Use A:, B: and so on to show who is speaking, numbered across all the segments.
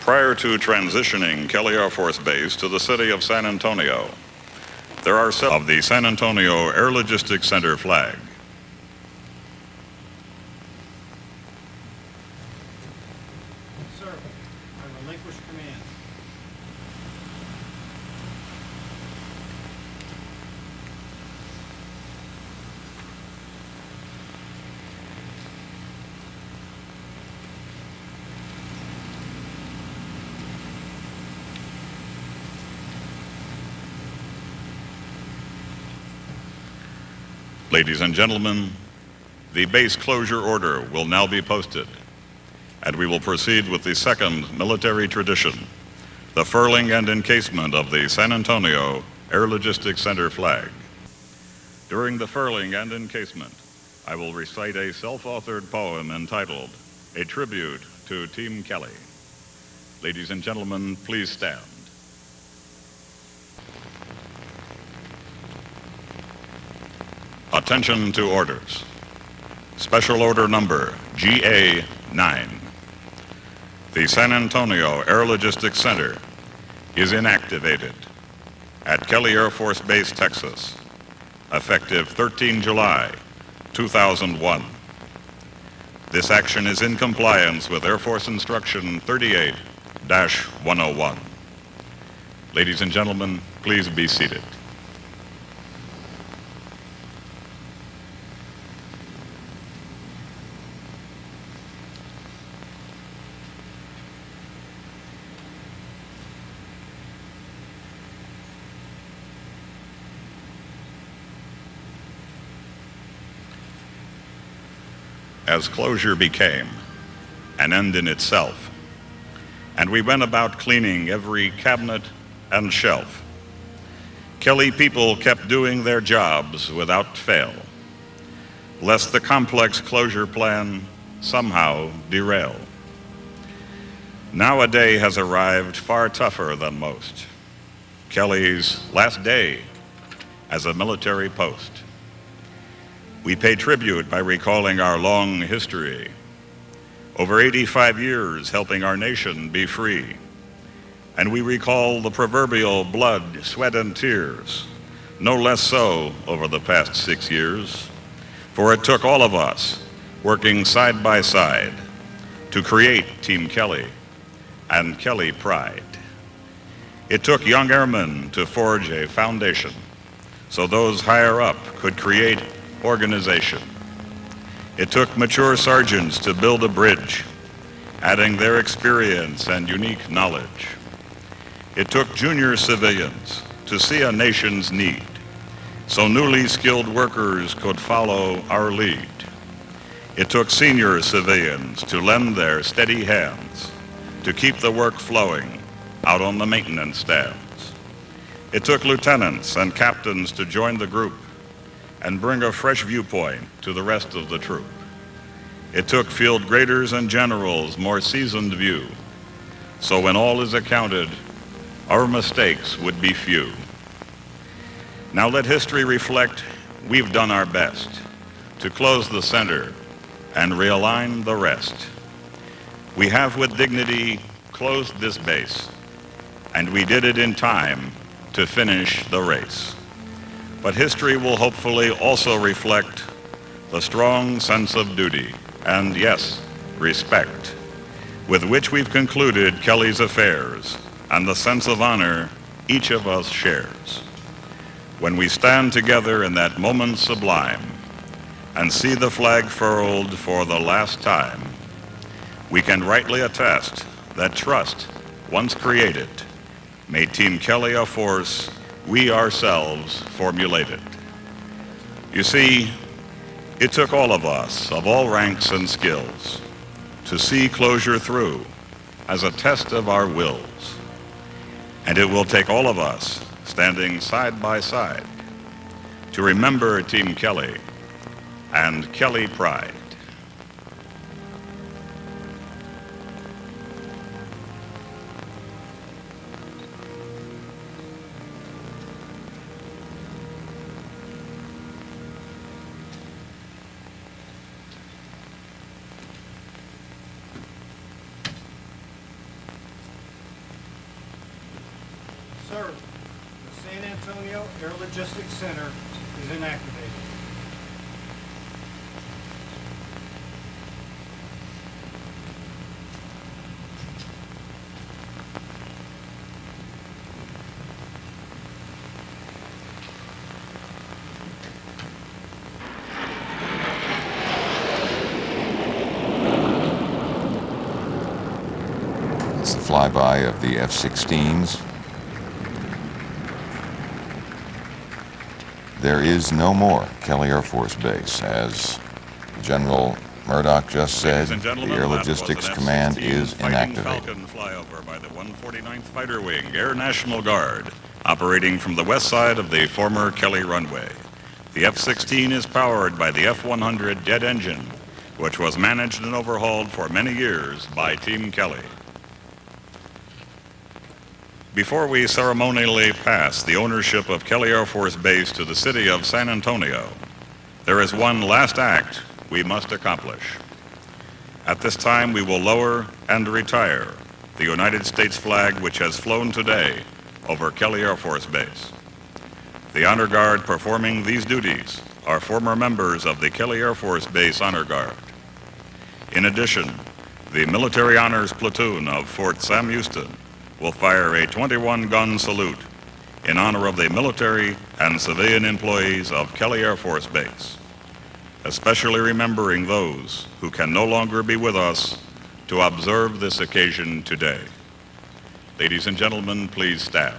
A: Prior to transitioning Kelly Air Force Base to the city of San Antonio, there are several of the San Antonio Air Logistics Center flag.
B: Sir, I relinquish command.
A: Ladies and gentlemen, the base closure order will now be posted, and we will proceed with the second military tradition, the furling and encasement of the San Antonio Air Logistics Center flag. During the furling and encasement, I will recite a self-authored poem entitled, A Tribute to Team Kelly. Ladies and gentlemen, please stand. Attention to orders. Special order number GA-9. The San Antonio Air Logistics Center is inactivated at Kelly Air Force Base, Texas, effective 13 July 2001. This action is in compliance with Air Force Instruction 38-101. Ladies and gentlemen, please be seated. As closure became an end in itself, and we went about cleaning every cabinet and shelf, Kelly people kept doing their jobs without fail, lest the complex closure plan somehow derail. Now a day has arrived far tougher than most, Kelly's last day as a military post. We pay tribute by recalling our long history, over 85 years helping our nation be free. And we recall the proverbial blood, sweat, and tears, no less so over the past 6 years, for it took all of us working side by side to create Team Kelly and Kelly Pride. It took young airmen to forge a foundation so those higher up could create organization. It took mature sergeants to build a bridge, adding their experience and unique knowledge. It took junior civilians to see a nation's need, so newly skilled workers could follow our lead. It took senior civilians to lend their steady hands to keep the work flowing out on the maintenance stands. It took lieutenants and captains to join the group and bring a fresh viewpoint to the rest of the troop. It took field graders and generals' more seasoned view, so when all is accounted, our mistakes would be few. Now let history reflect we've done our best to close the center and realign the rest. We have with dignity closed this base, and we did it in time to finish the race. But history will hopefully also reflect the strong sense of duty and, yes, respect with which we've concluded Kelly's affairs and the sense of honor each of us shares. When we stand together in that moment sublime and see the flag furled for the last time, we can rightly attest that trust, once created, made Team Kelly a force we ourselves formulated. You see, it took all of us, of all ranks and skills, to see closure through as a test of our wills. And it will take all of us standing side by side to remember Team Kelly and Kelly Pride.
B: Sir, the San Antonio Air Logistics Center is inactivated.
C: It's the flyby of the F-16s. There is no more Kelly Air Force Base. As General Murdoch just said,
A: Ladies and
C: the
A: gentlemen,
C: Air
A: that was
C: Logistics
A: an
C: Command
A: F-16
C: is
A: Fighting
C: inactivated.
A: Falcon flyover by the 149th Fighter Wing Air National Guard, operating from the west side of the former Kelly runway. The F-16 is powered by the F-100 jet engine, which was managed and overhauled for many years by Team Kelly. Before we ceremonially pass the ownership of Kelly Air Force Base to the city of San Antonio, there is one last act we must accomplish. At this time, we will lower and retire the United States flag which has flown today over Kelly Air Force Base. The Honor Guard performing these duties are former members of the Kelly Air Force Base Honor Guard. In addition, the Military Honors Platoon of Fort Sam Houston will fire a 21-gun salute in honor of the military and civilian employees of Kelly Air Force Base, especially remembering those who can no longer be with us to observe this occasion today. Ladies and gentlemen, please stand.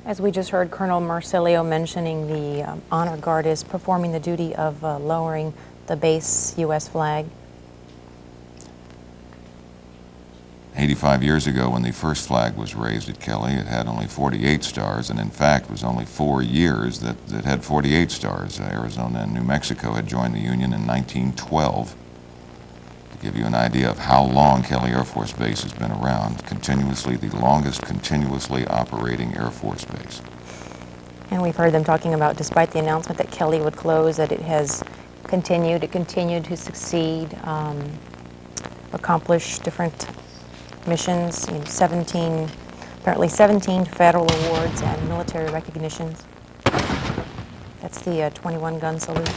D: As we just heard Colonel Marcelio mentioning, the Honor Guard is performing the duty of lowering the base U.S. flag.
C: 85 years ago, when the first flag was raised at Kelly, it had only 48 stars, and in fact, it was only 4 years that it had 48 stars. Arizona and New Mexico had joined the Union in 1912. To give you an idea of how long Kelly Air Force Base has been around, continuously, the longest continuously operating Air Force base.
D: And we've heard them talking about, despite the announcement that Kelly would close, that it has continued. It continued to succeed, accomplish different missions, apparently 17 federal awards and military recognitions. That's the 21-gun salute.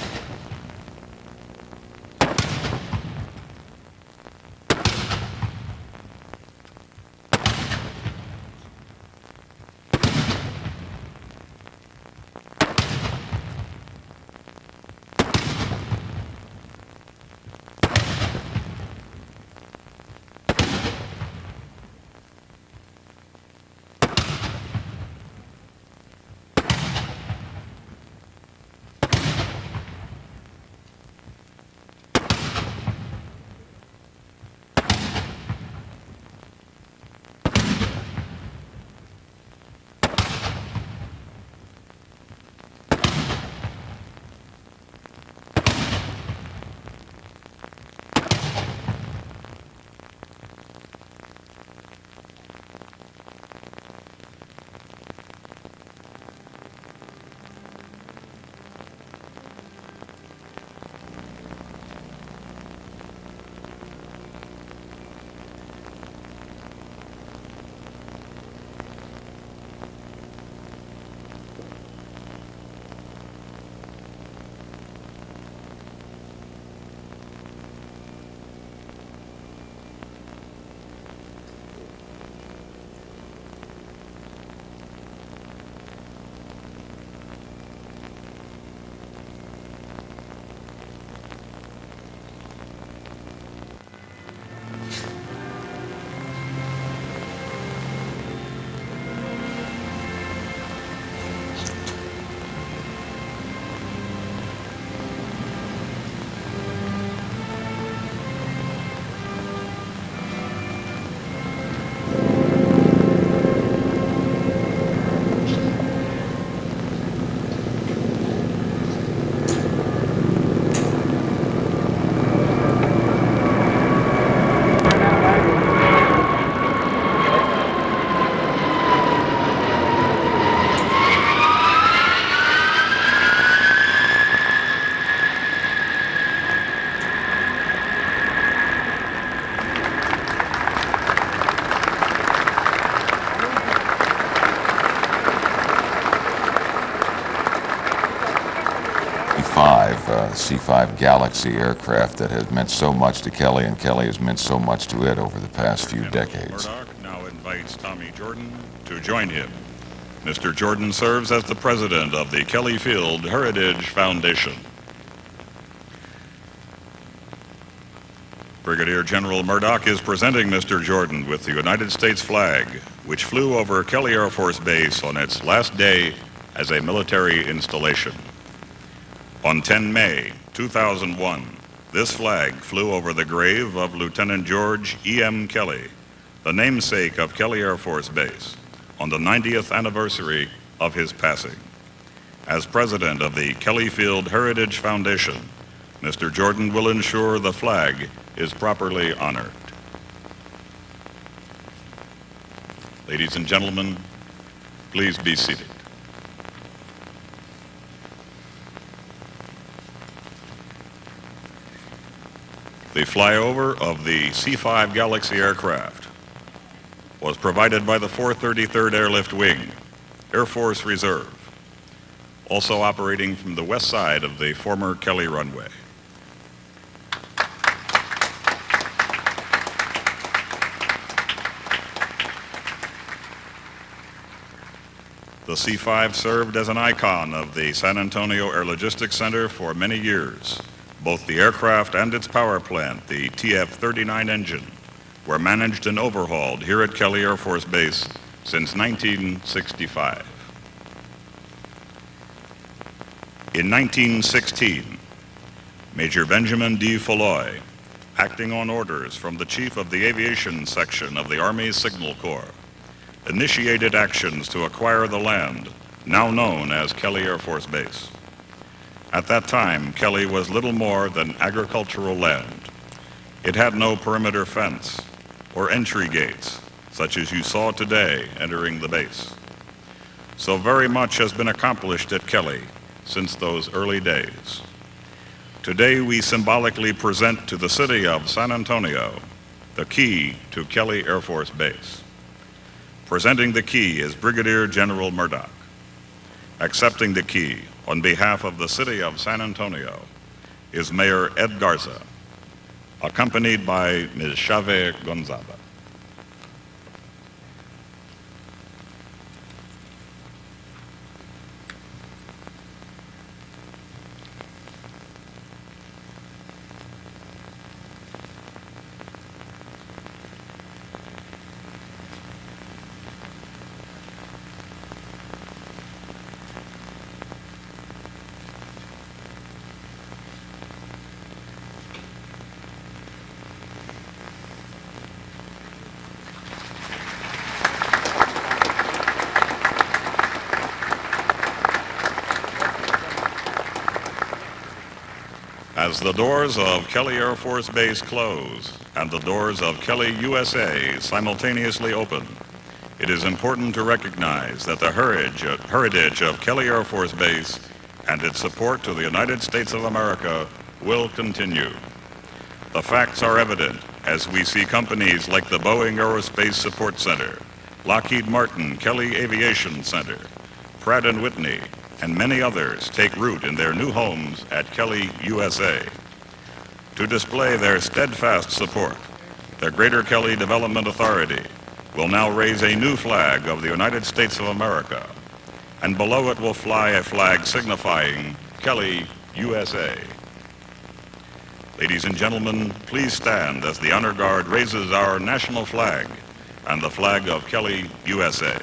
C: C-5 Galaxy aircraft that has meant so much to Kelly, and Kelly has meant so much to it over the past few decades.
A: Murdoch now invites Tommy Jordan to join him. Mr. Jordan serves as the president of the Kelly Field Heritage Foundation. Brigadier General Murdoch is presenting Mr. Jordan with the United States flag, which flew over Kelly Air Force Base on its last day as a military installation. On 10 May 2001, this flag flew over the grave of Lieutenant George E.M. Kelly, the namesake of Kelly Air Force Base, on the 90th anniversary of his passing. As president of the Kelly Field Heritage Foundation, Mr. Jordan will ensure the flag is properly honored. Ladies and gentlemen, please be seated. The flyover of the C-5 Galaxy aircraft was provided by the 433rd Airlift Wing, Air Force Reserve, also operating from the west side of the former Kelly runway. The C-5 served as an icon of the San Antonio Air Logistics Center for many years. Both the aircraft and its power plant, the TF-39 engine, were managed and overhauled here at Kelly Air Force Base since 1965. In 1916, Major Benjamin D. Folloy, acting on orders from the Chief of the Aviation Section of the Army Signal Corps, initiated actions to acquire the land now known as Kelly Air Force Base. At that time, Kelly was little more than agricultural land. It had no perimeter fence or entry gates, such as you saw today entering the base. So very much has been accomplished at Kelly since those early days. Today, we symbolically present to the city of San Antonio the key to Kelly Air Force Base. Presenting the key is Brigadier General Murdoch. Accepting the key on behalf of the city of San Antonio is Mayor Ed Garza, accompanied by Ms. Chave Gonzaba. As the doors of Kelly Air Force Base close and the doors of KellyUSA simultaneously open, it is important to recognize that the heritage of Kelly Air Force Base and its support to the United States of America will continue. The facts are evident as we see companies like the Boeing Aerospace Support Center, Lockheed Martin Kelly Aviation Center, Pratt & Whitney, and many others take root in their new homes at KellyUSA. To display their steadfast support, the Greater Kelly Development Authority will now raise a new flag of the United States of America, and below it will fly a flag signifying KellyUSA. Ladies and gentlemen, please stand as the Honor Guard raises our national flag and the flag of KellyUSA.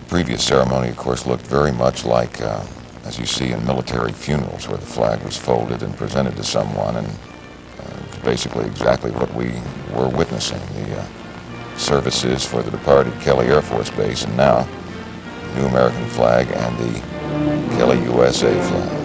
C: The previous ceremony, of course, looked very much like, as you see in military funerals, where the flag was folded and presented to someone, and basically exactly what we were witnessing. The services for the departed Kelly Air Force Base, and now new American flag and the KellyUSA flag.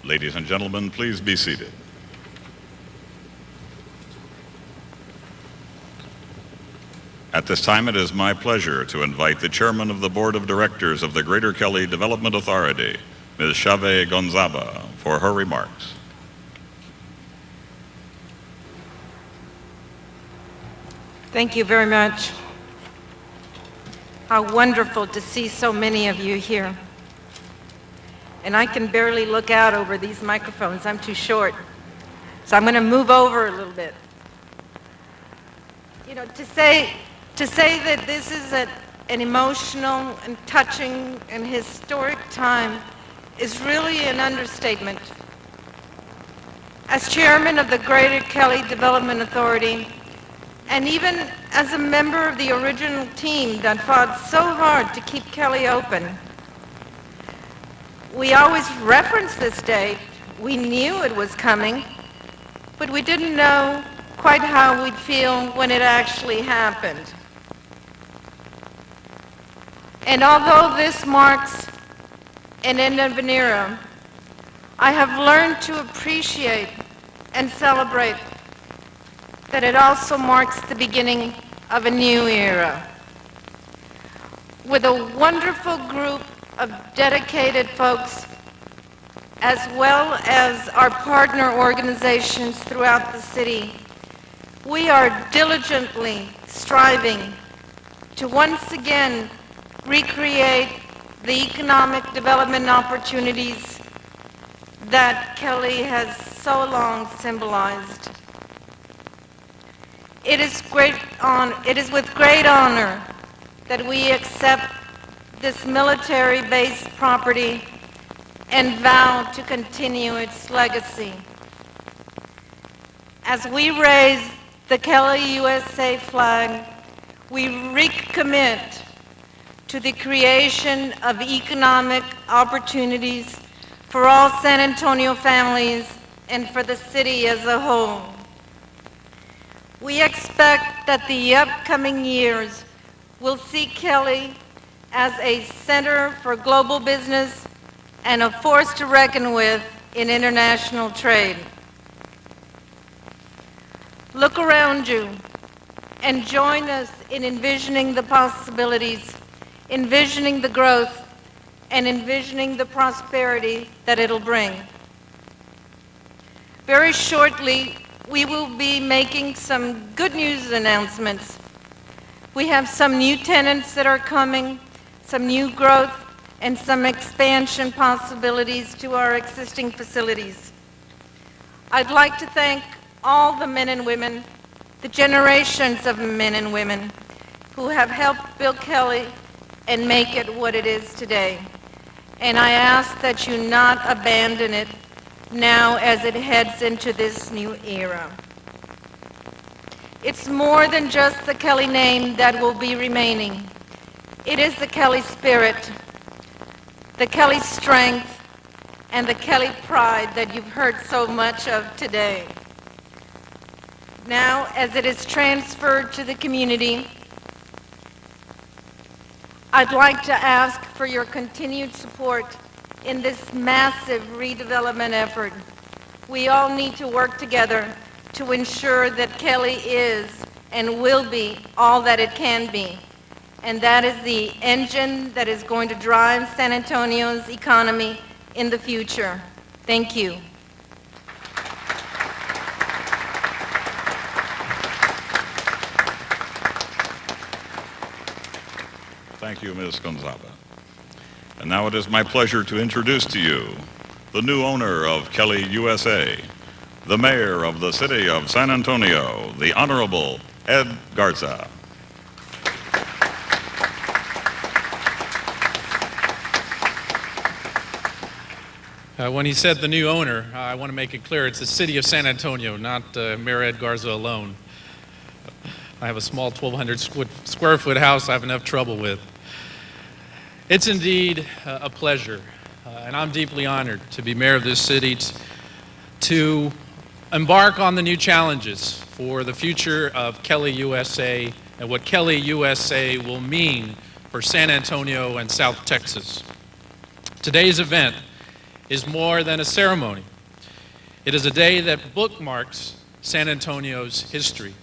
A: Ladies and gentlemen, please be seated. At this time, it is my pleasure to invite the chairman of the Board of Directors of the Greater Kelly Development Authority, Ms. Chave Gonzaba, for her remarks.
E: Thank you very much. How wonderful to see so many of you here. And I can barely look out over these microphones. I'm too short. So I'm going to move over a little bit. You know, to say that this is an emotional and touching and historic time is really an understatement. As chairman of the Greater Kelly Development Authority, and even as a member of the original team that fought so hard to keep Kelly open, we always reference this date. We knew it was coming, but we didn't know quite how we'd feel when it actually happened. And although this marks an end of an era, I have learned to appreciate and celebrate that it also marks the beginning of a new era. With a wonderful group of dedicated folks, as well as our partner organizations throughout the city, we are diligently striving to once again recreate the economic development opportunities that Kelly has so long symbolized. It is with great honor that we accept this military-based property and vow to continue its legacy. As we raise the KellyUSA flag, we recommit to the creation of economic opportunities for all San Antonio families and for the city as a whole. We expect that the upcoming years will see Kelly as a center for global business and a force to reckon with in international trade. Look around you and join us in envisioning the possibilities, envisioning the growth, and envisioning the prosperity that it'll bring. Very shortly, we will be making some good news announcements. We have some new tenants that are coming, some new growth, and some expansion possibilities to our existing facilities. I'd like to thank all the men and women, the generations of men and women who have helped build Kelly and make it what it is today. And I ask that you not abandon it now as it heads into this new era. It's more than just the Kelly name that will be remaining. It is the Kelly spirit, the Kelly strength, and the Kelly pride that you've heard so much of today. Now, as it is transferred to the community, I'd like to ask for your continued support in this massive redevelopment effort. We all need to work together to ensure that Kelly is and will be all that it can be. And that is the engine that is going to drive San Antonio's economy in the future. Thank you.
A: Thank you, Ms. Gonzaba. And now it is my pleasure to introduce to you the new owner of KellyUSA, the mayor of the city of San Antonio, the Honorable Ed Garza.
F: When he said the new owner, I want to make it clear it's the city of San Antonio, not Mayor Ed Garza alone. I have a small 1,200 square foot house I have enough trouble with. It's indeed a pleasure, and I'm deeply honored to be mayor of this city, to embark on the new challenges for the future of KellyUSA and what KellyUSA will mean for San Antonio and South Texas. Today's event is more than a ceremony. It is a day that bookmarks San Antonio's history.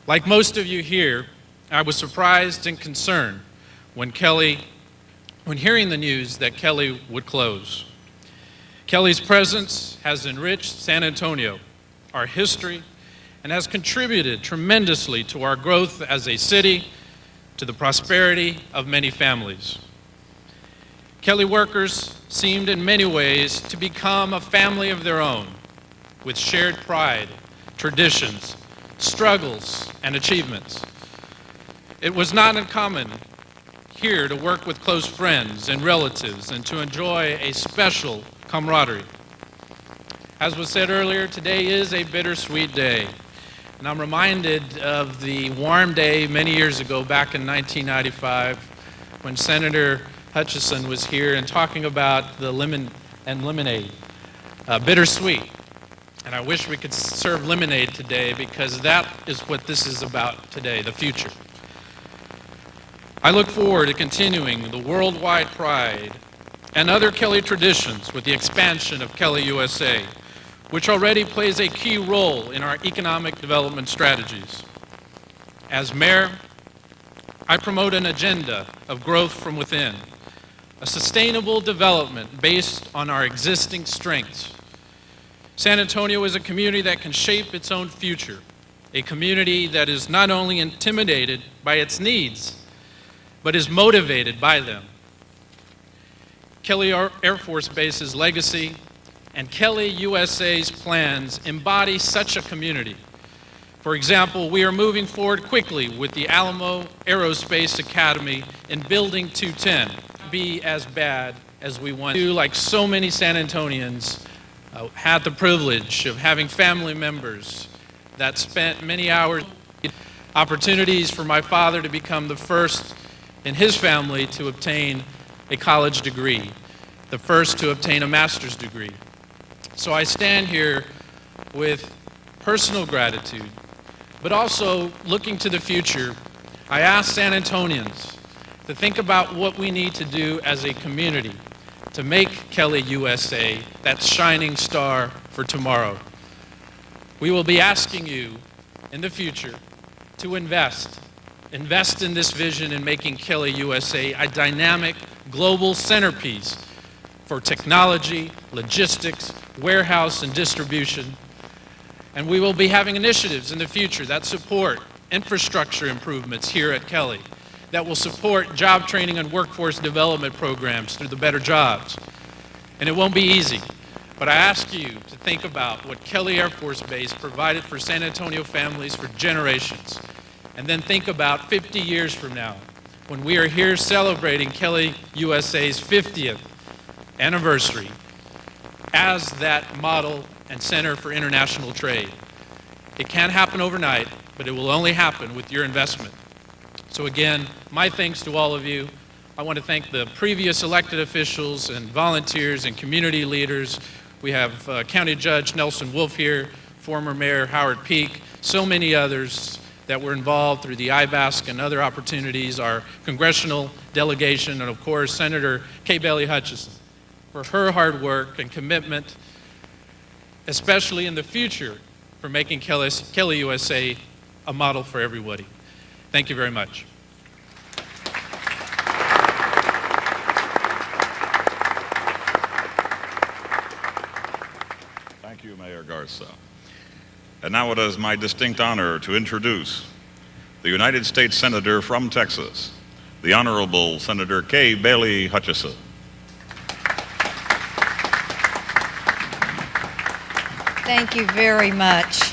F: Like most of you here, I was surprised and concerned when hearing the news that Kelly would close. Kelly's presence has enriched San Antonio, our history, and has contributed tremendously to our growth as a city, to the prosperity of many families. Kelly workers seemed in many ways to become a family of their own, with shared pride, traditions, struggles, and achievements. It was not uncommon here to work with close friends and relatives and to enjoy a special camaraderie. As was said earlier, today is a bittersweet day, and I'm reminded of the warm day many years ago, back in 1995, when Senator Hutchison was here and talking about the lemon and lemonade, bittersweet. And I wish we could serve lemonade today, because that is what this is about today, the future. I look forward to continuing the worldwide pride and other Kelly traditions with the expansion of KellyUSA, which already plays a key role in our economic development strategies. As mayor, I promote an agenda of growth from within, a sustainable development based on our existing strengths. San Antonio is a community that can shape its own future, a community that is not only intimidated by its needs, but is motivated by them. Kelly Air Force Base's legacy and KellyUSA's plans embody such a community. For example, we are moving forward quickly with the Alamo Aerospace Academy in Building 210. Be as bad as we want to. Like so many San Antonians, had the privilege of having family members that spent many hours, opportunities for my father to become the first in his family to obtain a college degree, the first to obtain a master's degree. So I stand here with personal gratitude, but also looking to the future. I ask San Antonians to think about what we need to do as a community to make KellyUSA that shining star for tomorrow. We will be asking you in the future to invest in this vision in making KellyUSA a dynamic global centerpiece for technology, logistics, warehouse, and distribution. And we will be having initiatives in the future that support infrastructure improvements here at Kelly, that will support job training and workforce development programs through the Better Jobs. And it won't be easy, but I ask you to think about what Kelly Air Force Base provided for San Antonio families for generations. And then think about 50 years from now, when we are here celebrating KellyUSA's 50th anniversary as that model and center for international trade. It can't happen overnight, but it will only happen with your investment. So again, my thanks to all of you. I want to thank the previous elected officials and volunteers and community leaders. We have County Judge Nelson Wolf here, former Mayor Howard Peak, so many others. that were involved through the IBASC and other opportunities, our congressional delegation, and of course, Senator Kay Bailey Hutchison, for her hard work and commitment, especially in the future, for making KellyUSA a model for everybody. Thank you very much.
A: Thank you, Mayor Garza. And now it is my distinct honor to introduce the United States Senator from Texas, the Honorable Senator Kay Bailey Hutchison.
G: Thank you very much.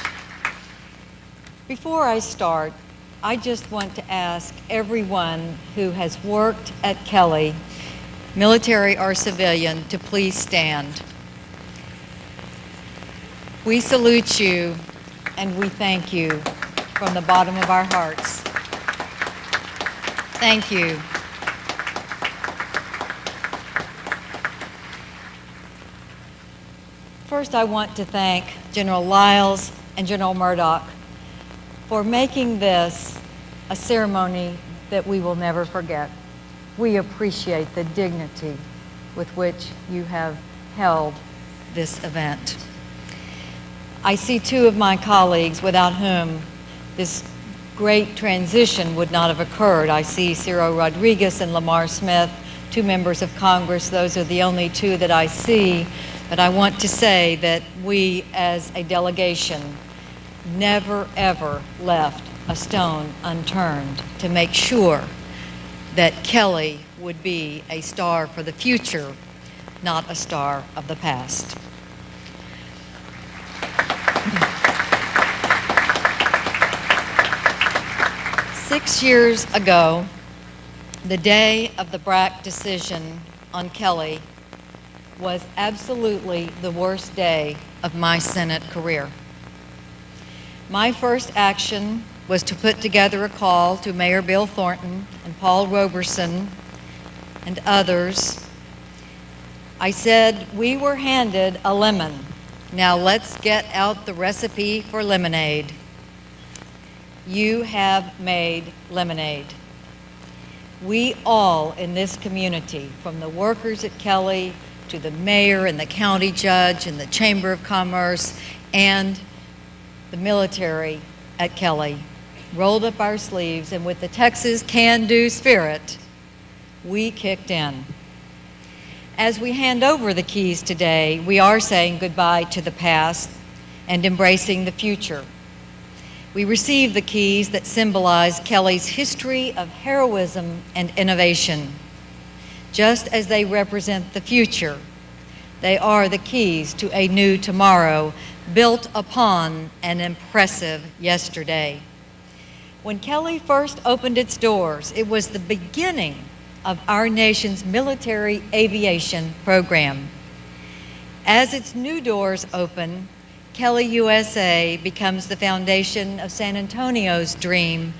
G: Before I start, I just want to ask everyone who has worked at Kelly, military or civilian, to please stand. We salute you and we thank you from the bottom of our hearts. Thank you. First, I want to thank General Lyles and General Murdoch for making this a ceremony that we will never forget. We appreciate the dignity with which you have held this event. I see two of my colleagues without whom this great transition would not have occurred. I see Ciro Rodriguez and Lamar Smith, two members of Congress. Those are the only two that I see. But I want to say that we as a delegation never ever left a stone unturned to make sure that Kelly would be a star for the future, not a star of the past. Six years ago, the day of the BRAC decision on Kelly was absolutely the worst day of my Senate career. My first action was to put together a call to Mayor Bill Thornton and Paul Roberson and others. I said, we were handed a lemon. Now let's get out the recipe for lemonade. You have made lemonade. We all in this community, from the workers at Kelly to the mayor and the county judge and the Chamber of Commerce and the military at Kelly, rolled up our sleeves, and with the Texas can-do spirit, we kicked in. As we hand over the keys today, we are saying goodbye to the past and embracing the future. We receive the keys that symbolize Kelly's history of heroism and innovation. Just as they represent the future, they are the keys to a new tomorrow built upon an impressive yesterday. When Kelly first opened its doors, it was the beginning of our nation's military aviation program. As its new doors open, KellyUSA becomes the foundation of San Antonio's dream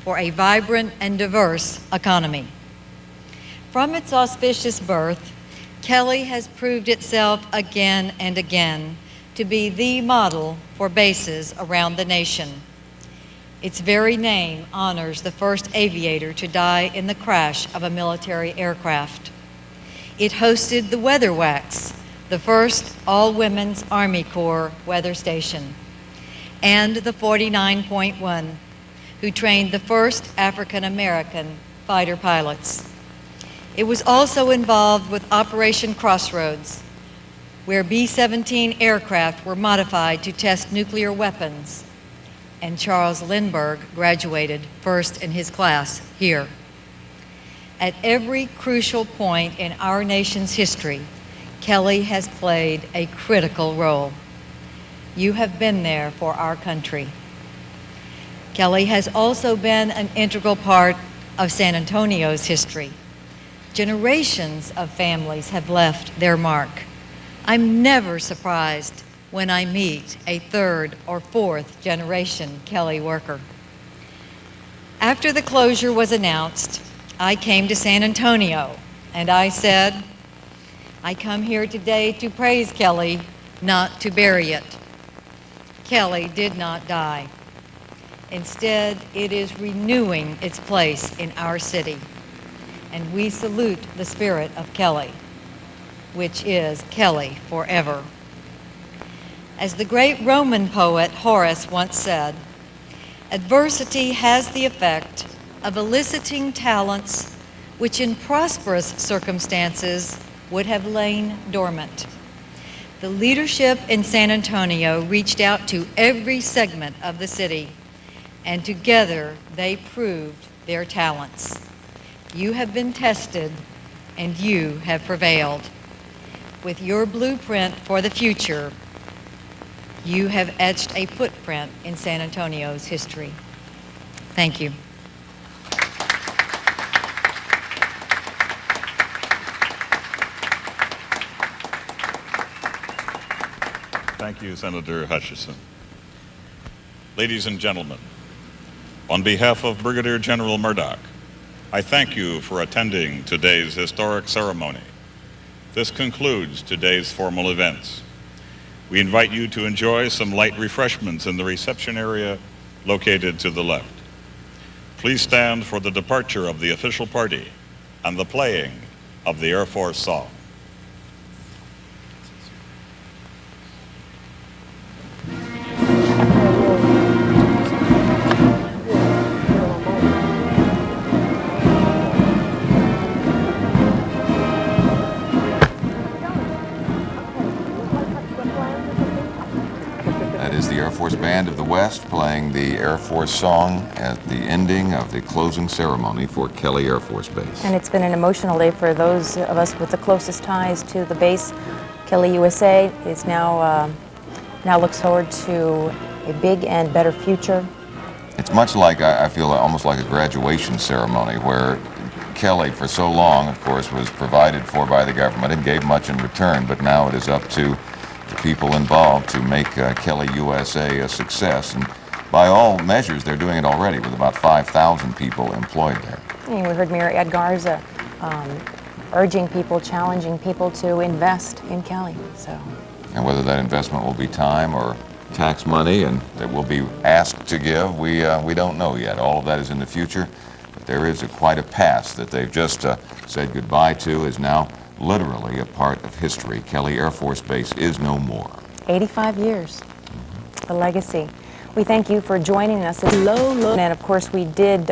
G: for a vibrant and diverse economy. From its auspicious birth, Kelly has proved itself again and again to be the model for bases around the nation. Its very name honors the first aviator to die in the crash of a military aircraft. It hosted the Weather Wax, the first all-women's Army Corps weather station, and the 49.1, who trained the first African-American fighter pilots. It was also involved with Operation Crossroads, where B-17 aircraft were modified to test nuclear weapons, and Charles Lindbergh graduated first in his class here. At every crucial point in our nation's history, Kelly has played a critical role. You have been there for our country. Kelly has also been an integral part of San Antonio's history. Generations of families have left their mark. I'm never surprised when I meet a third or fourth generation Kelly worker. After the closure was announced, I came to San Antonio and I said, I come here today to praise Kelly, not to bury it. Kelly did not die. Instead, it is renewing its place in our city. And we salute the spirit of Kelly, which is Kelly forever. As the great Roman poet Horace once said, adversity has the effect of eliciting talents which in prosperous circumstances would have lain dormant. The leadership in San Antonio reached out to every segment of the city, and together they proved their talents. You have been tested, and you have prevailed. With your blueprint for the future, you have etched a footprint in San Antonio's history. Thank you.
A: Thank you, Senator Hutchison. Ladies and gentlemen, on behalf of Brigadier General Murdoch, I thank you for attending today's historic ceremony. This concludes today's formal events. We invite you to enjoy some light refreshments in the reception area located to the left. Please stand for the departure of the official party and the playing of the Air Force song.
C: Air Force Band of the West playing the Air Force song at the ending of the closing ceremony for Kelly Air Force Base.
D: And it's been an emotional day for those of us with the closest ties to the base. KellyUSA is now looks forward to a big and better future.
C: It's much like, I feel almost like a graduation ceremony where Kelly, for so long, of course, was provided for by the government and gave much in return, but now it is up to the people involved to make KellyUSA a success. And by all measures, they're doing it already with about 5,000 people employed there.
D: And we heard Mayor Ed Garza urging people, challenging people to invest in Kelly.
C: And whether that investment will be time or tax money and that we'll be asked to give, we don't know yet. All of that is in the future. But there is quite a past that they've just said goodbye to, is now literally a part of history. Kelly Air Force Base is no more.
D: 85 years, the legacy. We thank you for joining us. And of course, we did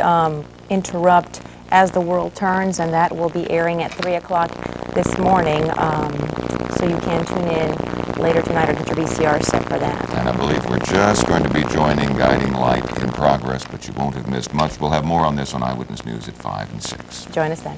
D: interrupt As the World Turns, and that will be airing at 3 o'clock this morning. So you can tune in later tonight or get your VCR set for that.
C: And I believe we're just going to be joining Guiding Light in progress, but you won't have missed much. We'll have more on this on Eyewitness News at 5 and 6.
D: Join us then.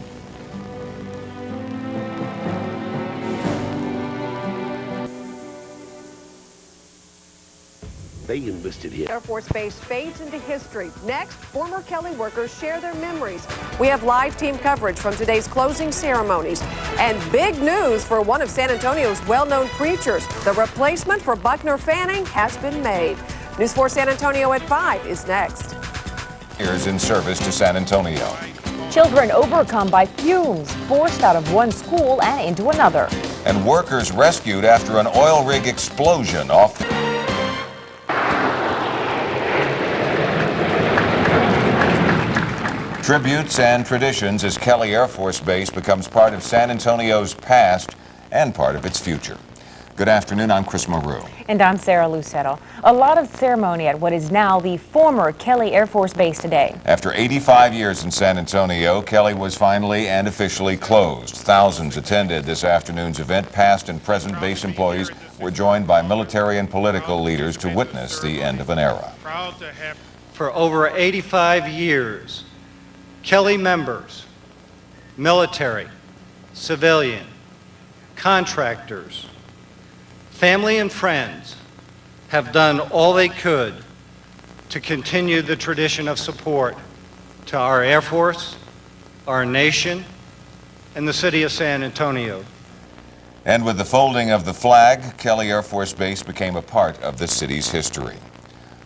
H: They enlisted here.
I: Air Force Base fades into history. Next, former Kelly workers share their memories. We have live team coverage from today's closing ceremonies. And big news for one of San Antonio's well-known preachers. The replacement for Buckner Fanning has been made. News 4 San Antonio at 5 is next.
C: Years in service to San Antonio.
D: Children overcome by fumes, forced out of one school and into another.
C: And workers rescued after an oil rig explosion off the... Tributes and traditions as Kelly Air Force Base becomes part of San Antonio's past and part of its future. Good afternoon, I'm Chris Marrou.
D: And I'm Sarah Lucero. A lot of ceremony at what is now the former Kelly Air Force Base today.
C: After 85 years in San Antonio, Kelly was finally and officially closed. Thousands attended this afternoon's event. Past and present base employees were joined by military and political leaders to witness the end of an era.
B: For over 85 years, Kelly members, military, civilian, contractors, family and friends have done all they could to continue the tradition of support to our Air Force, our nation, and the city of San Antonio.
C: And with the folding of the flag, Kelly Air Force Base became a part of the city's history.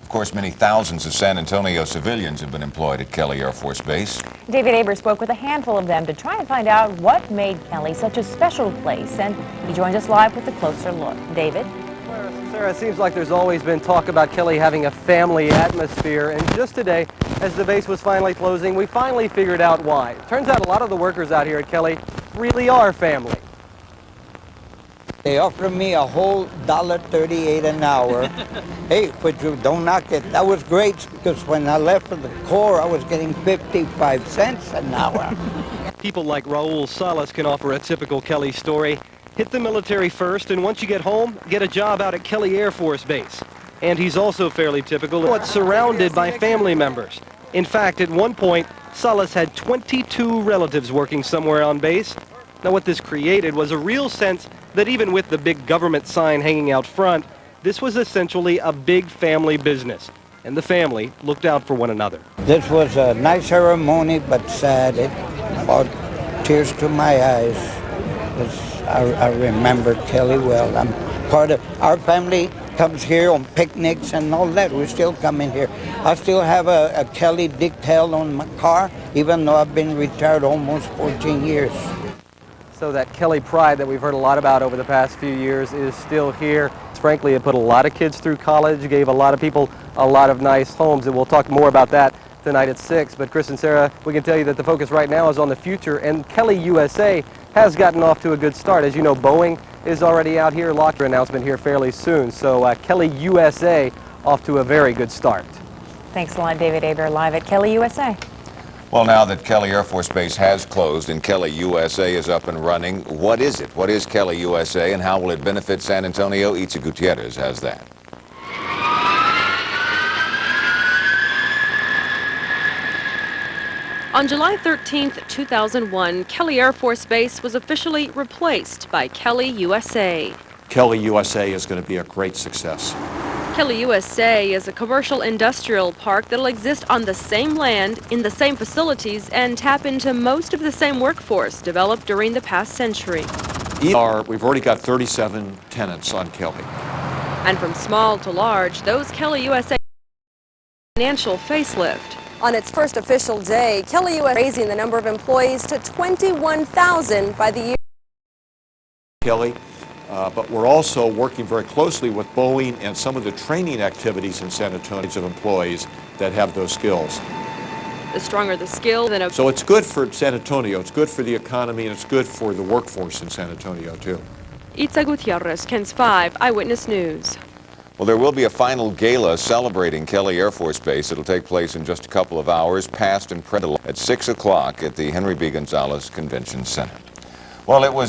C: Of course, many thousands of San Antonio civilians have been employed at Kelly Air Force Base.
D: David Hebert spoke with a handful of them to try and find out what made Kelly such a special place, and he joins us live with a closer look. David?
J: Where
H: Sarah, it seems like there's always been talk about Kelly having a family atmosphere, and just today, as the base was finally closing, we finally figured out why. Turns out a lot of the workers out here at Kelly really are family.
J: They offered me a whole $1.38 an hour. Hey, but you don't knock it. That was great because when I left for the Corps, I was getting 55 cents an hour.
H: People like Raul Salas can offer a typical Kelly story. Hit the military first, and once you get home, get a job out at Kelly Air Force Base. And he's also fairly typical, but surrounded by family members. In fact, at one point, Salas had 22 relatives working somewhere on base. Now, what this created was a real sense that even with the big government sign hanging out front, this was essentially a big family business, and the family looked out for one another.
J: This was a nice ceremony, but sad. It brought tears to my eyes. I remember Kelly well. I'm part of our family. Comes here on picnics and all that. We're still coming here. I still have a Kelly decal on my car, even though I've been retired almost 14 years.
H: So that Kelly pride that we've heard a lot about over the past few years is still here. Frankly, it put a lot of kids through college, gave a lot of people a lot of nice homes, and we'll talk more about that tonight at 6. But Chris and Sarah, we can tell you that the focus right now is on the future, and KellyUSA has gotten off to a good start. As you know, Boeing is already out here, locker announcement here fairly soon. So KellyUSA off to a very good start.
D: Thanks a lot, David Hebert, live at KellyUSA.
C: Well, now that Kelly Air Force Base has closed and KellyUSA is up and running, what is it? What is KellyUSA and how will it benefit San Antonio? Itza Gutierrez has that.
K: On July 13, 2001, Kelly Air Force Base was officially replaced by KellyUSA.
L: KellyUSA is going to be a great success.
K: KellyUSA is a commercial industrial park that'll exist on the same land, in the same facilities, and tap into most of the same workforce developed during the past century.
L: We've already got 37 tenants on Kelly.
K: And from small to large, those KellyUSA financial facelift.
I: On its first official day, KellyUSA raising the number of employees to 21,000 by the year.
L: Kelly, but we're also working very closely with Boeing and some of the training activities in San Antonio of employees that have those skills.
K: The stronger the skill, then
L: So it's good for San Antonio, it's good for the economy, and it's good for the workforce in San Antonio, too.
K: Itza Gutierrez, KENS5 Eyewitness News.
C: Well, there will be a final gala celebrating Kelly Air Force Base. It'll take place in just a couple of hours, past and present, at 6 o'clock at the Henry B. Gonzalez Convention Center. Well, it was